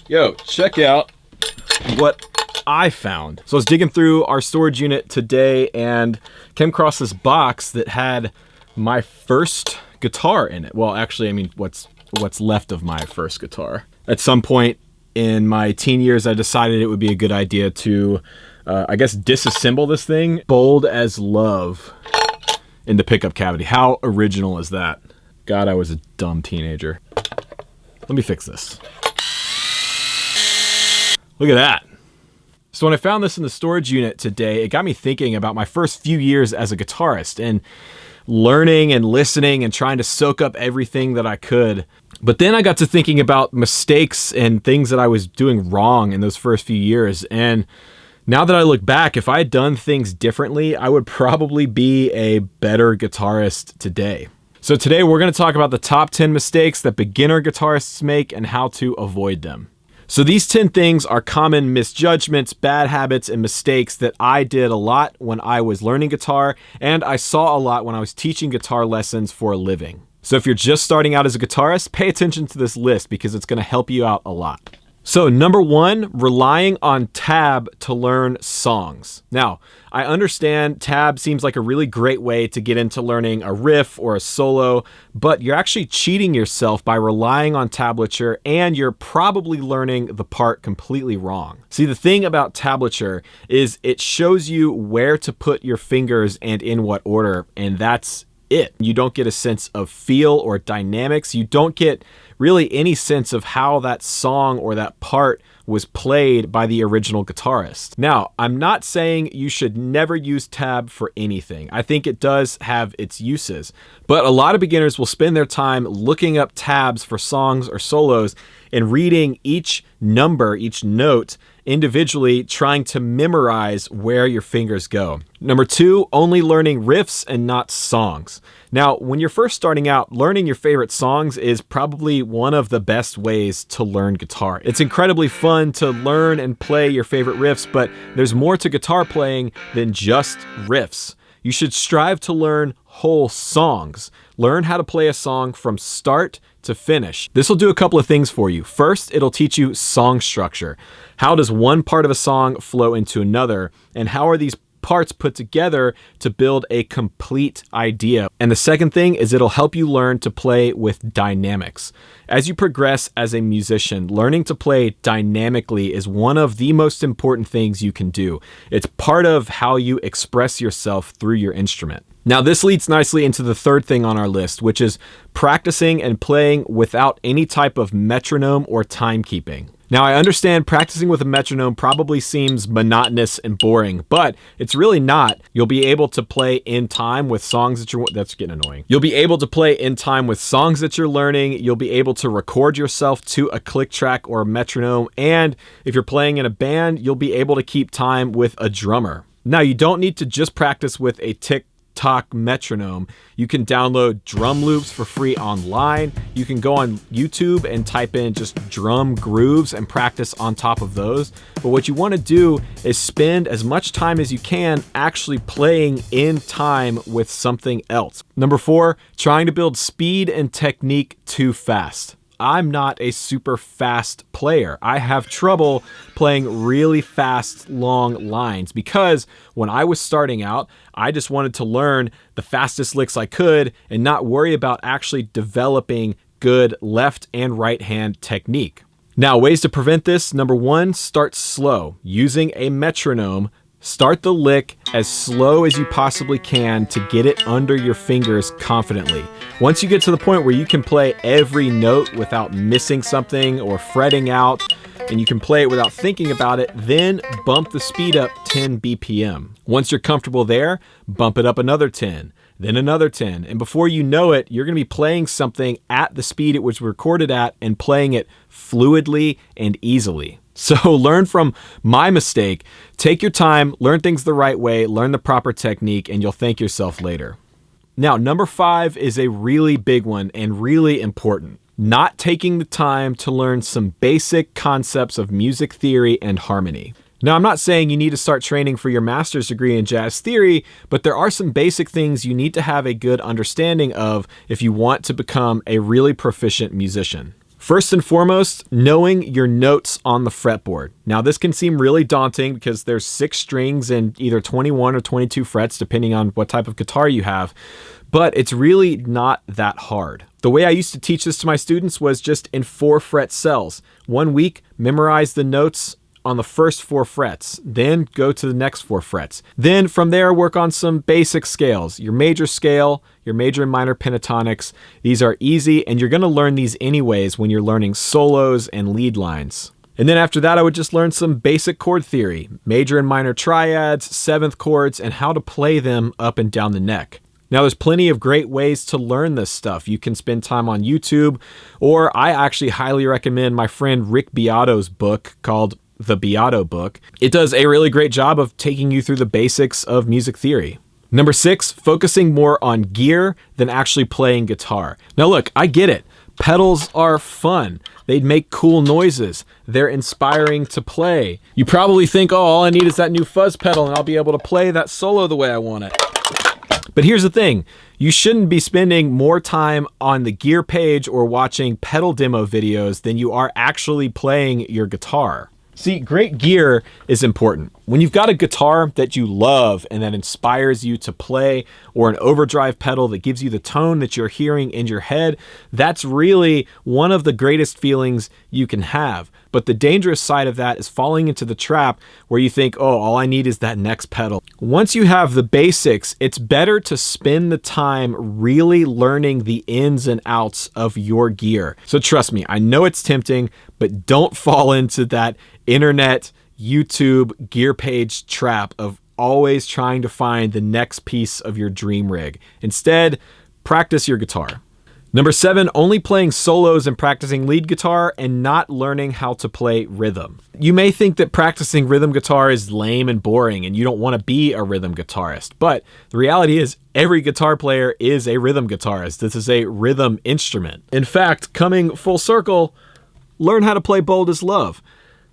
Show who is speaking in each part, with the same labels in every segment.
Speaker 1: Yo, check out what I found. So I was digging through our storage unit today and came across this box that had my first guitar in it. Well, actually, I mean, what's left of my first guitar. At some point in my teen years, I decided it would be a good idea to, I guess, disassemble this thing. Bold as love in the pickup cavity. How original is that? God, I was a dumb teenager. Let me fix this. Look at that. So when I found this in the storage unit today, it got me thinking about my first few years as a guitarist and learning and listening and trying to soak up everything that I could. But then I got to thinking about mistakes and things that I was doing wrong in those first few years. And now that I look back, if I had done things differently, I would probably be a better guitarist today. So today we're going to talk about the top 10 mistakes that beginner guitarists make and how to avoid them. So these 10 things are common misjudgments, bad habits, and mistakes that I did a lot when I was learning guitar, and I saw a lot when I was teaching guitar lessons for a living. So if you're just starting out as a guitarist, pay attention to this list because it's going to help you out a lot. So number 1, relying on tab to learn songs. Now, I understand tab seems like a really great way to get into learning a riff or a solo, but you're actually cheating yourself by relying on tablature, and you're probably learning the part completely wrong. See, the thing about tablature is it shows you where to put your fingers and in what order, and that's it. You don't get a sense of feel or dynamics. You don't get really any sense of how that song or that part was played by the original guitarist. Now, I'm not saying you should never use tab for anything. I think it does have its uses, but a lot of beginners will spend their time looking up tabs for songs or solos and reading each number, each note individually, trying to memorize where your fingers go. Number 2, only learning riffs and not songs. Now, when you're first starting out, learning your favorite songs is probably one of the best ways to learn guitar. It's incredibly fun to learn and play your favorite riffs, but there's more to guitar playing than just riffs. You should strive to learn whole songs. Learn how to play a song from start to finish. This will do a couple of things for you. First, it'll teach you song structure. How does one part of a song flow into another? And how are these parts put together to build a complete idea? And the second thing is it'll help you learn to play with dynamics. As you progress as a musician, learning to play dynamically is one of the most important things you can do. It's part of how you express yourself through your instrument. Now, this leads nicely into the third thing on our list, which is practicing and playing without any type of metronome or timekeeping. Now, I understand practicing with a metronome probably seems monotonous and boring, but it's really not. You'll be able to play in time with songs that that's getting annoying. You'll be able to play in time with songs that you're learning. You'll be able to record yourself to a click track or a metronome. And if you're playing in a band, you'll be able to keep time with a drummer. Now, you don't need to just practice with a tick-tock metronome. You can download drum loops for free online. You can go on YouTube and type in just drum grooves and practice on top of those. But what you want to do is spend as much time as you can actually playing in time with something else. Number 4, trying to build speed and technique too fast. I'm not a super fast player. I have trouble playing really fast, long lines because when I was starting out, I just wanted to learn the fastest licks I could and not worry about actually developing good left and right hand technique. Now, ways to prevent this. Number 1, start slow. Using a metronome, start the lick as slow as you possibly can to get it under your fingers confidently. Once you get to the point where you can play every note without missing something or fretting out, and you can play it without thinking about it, then bump the speed up 10 BPM. Once you're comfortable there, bump it up another 10, then another 10. And before you know it, you're going to be playing something at the speed it was recorded at and playing it fluidly and easily. So learn from my mistake. Take your time, learn things the right way, learn the proper technique, and you'll thank yourself later. Now, number 5 is a really big one and really important. Not taking the time to learn some basic concepts of music theory and harmony. Now, I'm not saying you need to start training for your master's degree in jazz theory, but there are some basic things you need to have a good understanding of if you want to become a really proficient musician. First and foremost, knowing your notes on the fretboard. Now, this can seem really daunting because there's 6 strings and either 21 or 22 frets, depending on what type of guitar you have, but it's really not that hard. The way I used to teach this to my students was just in 4-fret cells. 1 week, memorize the notes on the first 4 frets, then go to the next 4 frets. Then from there, work on some basic scales. Your major scale, your major and minor pentatonics. These are easy, and you're gonna learn these anyways when you're learning solos and lead lines. And then after that, I would just learn some basic chord theory, major and minor triads, 7th chords, and how to play them up and down the neck. Now, there's plenty of great ways to learn this stuff. You can spend time on YouTube, or I actually highly recommend my friend Rick Beato's book called The Beato Book. It does a really great job of taking you through the basics of music theory. Number 6, focusing more on gear than actually playing guitar. Now look, I get it. Pedals are fun. They make cool noises. They're inspiring to play. You probably think, oh, all I need is that new fuzz pedal and I'll be able to play that solo the way I want it. But here's the thing, you shouldn't be spending more time on the gear page or watching pedal demo videos than you are actually playing your guitar. See, great gear is important. When you've got a guitar that you love and that inspires you to play, or an overdrive pedal that gives you the tone that you're hearing in your head, that's really one of the greatest feelings you can have. But the dangerous side of that is falling into the trap where you think, oh, all I need is that next pedal. Once you have the basics, it's better to spend the time really learning the ins and outs of your gear. So trust me, I know it's tempting, but don't fall into that internet, YouTube gear page trap of always trying to find the next piece of your dream rig. Instead, practice your guitar. Number 7, only playing solos and practicing lead guitar and not learning how to play rhythm. You may think that practicing rhythm guitar is lame and boring and you don't want to be a rhythm guitarist, but the reality is every guitar player is a rhythm guitarist. This is a rhythm instrument. In fact, coming full circle, learn how to play Bold as Love.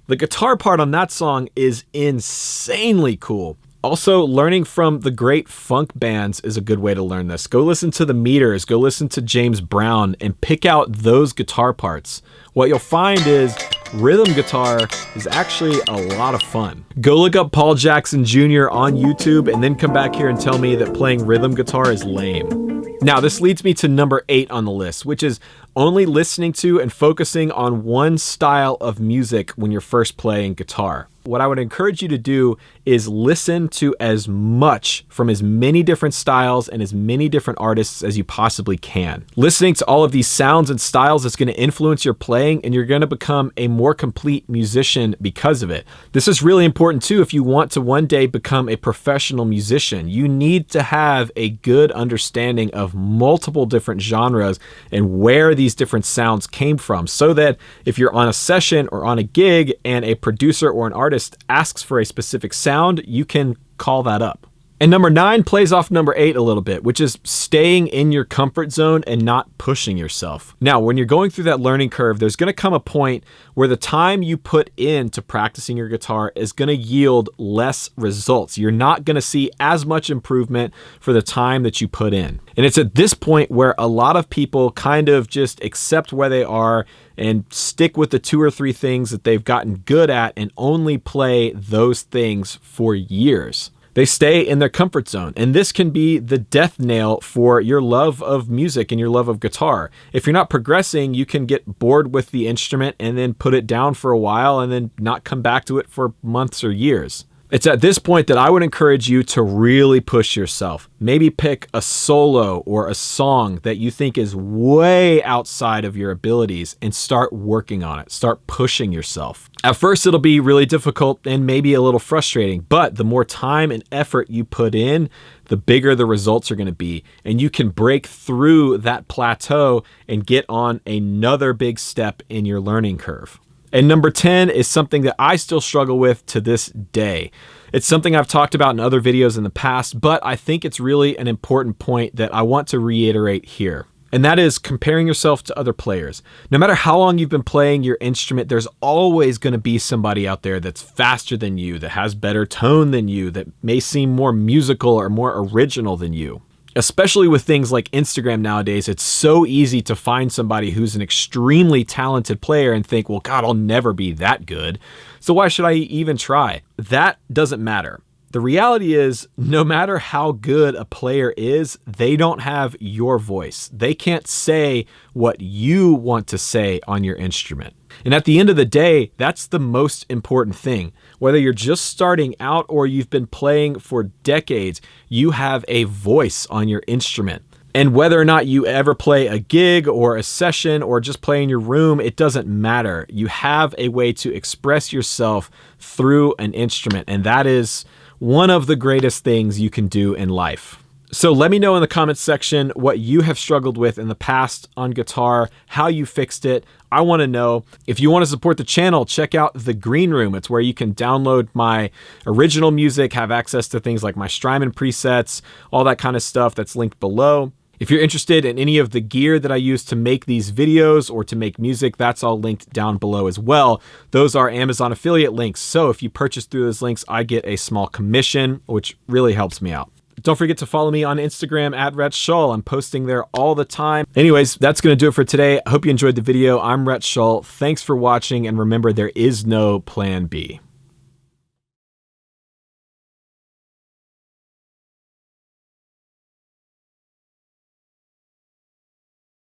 Speaker 1: The guitar part on that song is insanely cool. Also, learning from the great funk bands is a good way to learn this. Go listen to the Meters, go listen to James Brown, and pick out those guitar parts. What you'll find is rhythm guitar is actually a lot of fun. Go look up Paul Jackson Jr. on YouTube and then come back here and tell me that playing rhythm guitar is lame. Now, this leads me to number 8 on the list, which is only listening to and focusing on one style of music when you're first playing guitar. What I would encourage you to do is listen to as much from as many different styles and as many different artists as you possibly can. Listening to all of these sounds and styles is going to influence your playing, and you're going to become a more complete musician because of it. This is really important too if you want to one day become a professional musician. You need to have a good understanding of multiple different genres and where these different sounds came from, so that if you're on a session or on a gig and a producer or an artist asks for a specific sound, you can call that up. And number 9 plays off number 8 a little bit, which is staying in your comfort zone and not pushing yourself. Now, when you're going through that learning curve, there's going to come a point where the time you put into practicing your guitar is going to yield less results. You're not going to see as much improvement for the time that you put in. And it's at this point where a lot of people kind of just accept where they are and stick with the 2 or 3 things that they've gotten good at and only play those things for years. They stay in their comfort zone, and this can be the death nail for your love of music and your love of guitar. If you're not progressing, you can get bored with the instrument and then put it down for a while and then not come back to it for months or years. It's at this point that I would encourage you to really push yourself. Maybe pick a solo or a song that you think is way outside of your abilities and start working on it. Start pushing yourself. At first, it'll be really difficult and maybe a little frustrating, but the more time and effort you put in, the bigger the results are going to be, and you can break through that plateau and get on another big step in your learning curve. And number 10 is something that I still struggle with to this day. It's something I've talked about in other videos in the past, but I think it's really an important point that I want to reiterate here. And that is comparing yourself to other players. No matter how long you've been playing your instrument, there's always going to be somebody out there that's faster than you, that has better tone than you, that may seem more musical or more original than you. Especially with things like Instagram nowadays, it's so easy to find somebody who's an extremely talented player and think, well, God, I'll never be that good, so why should I even try? That doesn't matter. The reality is, no matter how good a player is, they don't have your voice. They can't say what you want to say on your instrument. And at the end of the day, that's the most important thing. Whether you're just starting out or you've been playing for decades, you have a voice on your instrument. And whether or not you ever play a gig or a session or just play in your room, it doesn't matter. You have a way to express yourself through an instrument, and that is one of the greatest things you can do in life. So let me know in the comments section what you have struggled with in the past on guitar, how you fixed it. I want to know. If you want to support the channel, check out the Green Room. It's where you can download my original music, have access to things like my Strymon presets, all that kind of stuff that's linked below. If you're interested in any of the gear that I use to make these videos or to make music, that's all linked down below as well. Those are Amazon affiliate links. So if you purchase through those links, I get a small commission, which really helps me out. Don't forget to follow me on Instagram at Rhett Shull. I'm posting there all the time. Anyways, that's going to do it for today. I hope you enjoyed the video. I'm Rhett Shull. Thanks for watching. And remember, there is no plan B.